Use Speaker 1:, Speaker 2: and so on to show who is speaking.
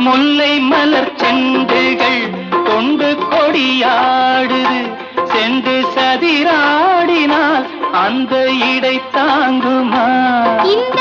Speaker 1: முல்லை மலர் செண்டுகள் கொண்டு கொடியாடுது. செண்டு சதிராடினால் அந்த இடை தாங்குமா?
Speaker 2: இந்த